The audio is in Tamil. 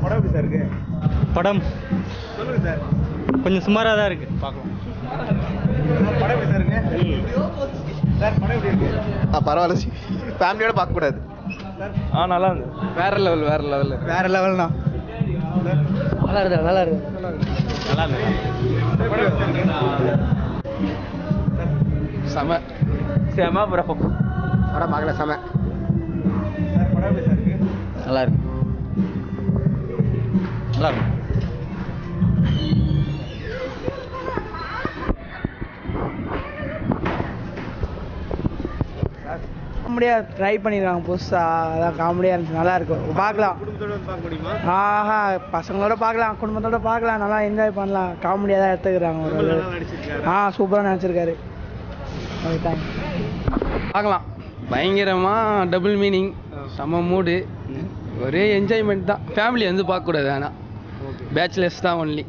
படம் எப்படி சார் இருக்கு? படம் சொல்லுங்க சார். கொஞ்சம் சுமாராக தான் இருக்கு, பார்க்கலாம். படம் எப்படி சார் இருக்கு? சார் படம் எப்படி இருக்கு? பரவாயில்ல, ஃபேமிலியோட பார்க்கக்கூடாது. நல்லா இருந்து. வேற லெவல்னா நல்லா இருக்கு. செம ப்ரோ. படம் பார்க்கல, செம. சார் படம் எப்படி சார் இருக்கு? நல்லா இருக்கு. காமெடியாக ட்ரை பண்ணிடுறாங்க புதுசாக, அதான் காமெடியாக இருந்துச்சு, நல்லா இருக்கும், பார்க்கலாம். குடும்பத்தோட வந்து பார்க்க முடியுமா? பசங்களோட பார்க்கலாம், குடும்பத்தோட பார்க்கலாம், நல்லா என்ஜாய் பண்ணலாம். காமெடியாக தான் எடுத்துக்கிறாங்க. நல்லா நடிச்சிருக்காரு. சூப்பராக நினச்சிருக்காரு. Okay, thanks. பார்க்கலாம். பயங்கரமாக டபுள் மீனிங், செம்ம மூடு, ஒரே என்ஜாய்மெண்ட் தான். ஃபேமிலி வந்து பார்க்கக்கூடாது, ஆனால் பேச்சுலர்ஸ் தான் ஒன்லி.